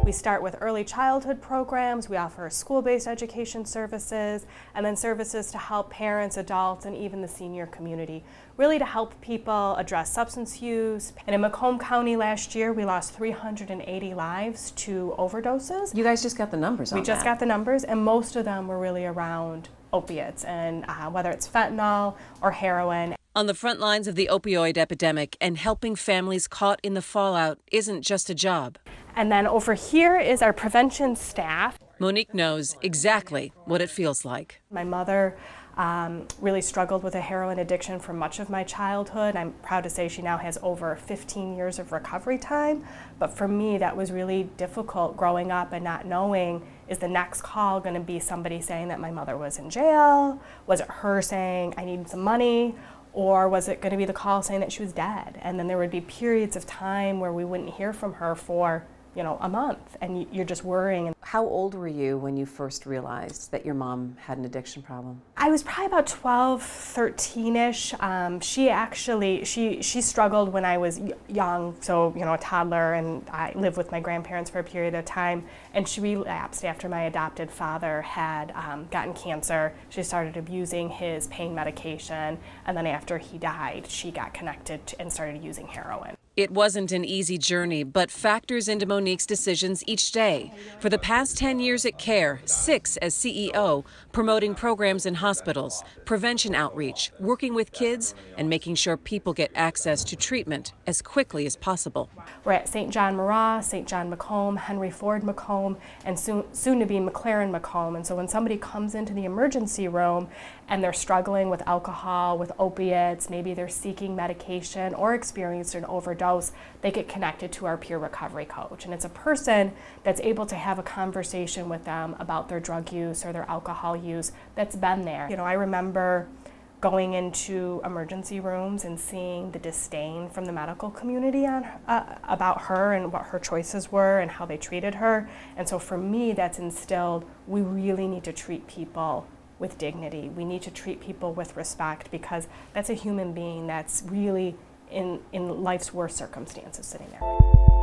We start with early childhood programs, we offer school-based education services, and then services to help parents, adults, and even the senior community, really to help people address substance use. And in Macomb County last year, we lost 380 lives to overdoses. You guys just got the numbers on that. We just got the numbers, and most of them were really around opiates, and whether it's fentanyl or heroin. On the front lines of the opioid epidemic and helping families caught in the fallout isn't just a job. And then over here is our prevention staff. Monique knows exactly what it feels like. My mother really struggled with a heroin addiction for much of my childhood. I'm proud to say she now has over 15 years of recovery time. But for me, that was really difficult growing up and not knowing, is the next call going to be somebody saying that my mother was in jail? Was it her saying, I need some money? Or was it going to be the call saying that she was dead? And then there would be periods of time where we wouldn't hear from her for, a month, and you're just worrying. How old were you when you first realized that your mom had an addiction problem? I was probably about 12, 13-ish. She struggled when I was young, so, a toddler, and I lived with my grandparents for a period of time, and she relapsed after my adopted father had gotten cancer. She started abusing his pain medication, and then after he died, she got connected and started using heroin. It wasn't an easy journey, but factors into Monique's decisions each day. For the past 10 years at CARE, 6 as CEO, promoting programs in hospitals, prevention outreach, working with kids, and making sure people get access to treatment as quickly as possible. We're at St. John Murrah, St. John Macomb, Henry Ford Macomb, and soon to be McLaren Macomb. And so when somebody comes into the emergency room and they're struggling with alcohol, with opiates, maybe they're seeking medication or experienced an overdose, they get connected to our peer recovery coach. And it's a person that's able to have a conversation with them about their drug use or their alcohol use that's been there. I remember going into emergency rooms and seeing the disdain from the medical community on about her and what her choices were and how they treated her. And so for me, that's instilled, we really need to treat people with dignity. We need to treat people with respect, because that's a human being that's really in life's worst circumstances sitting there.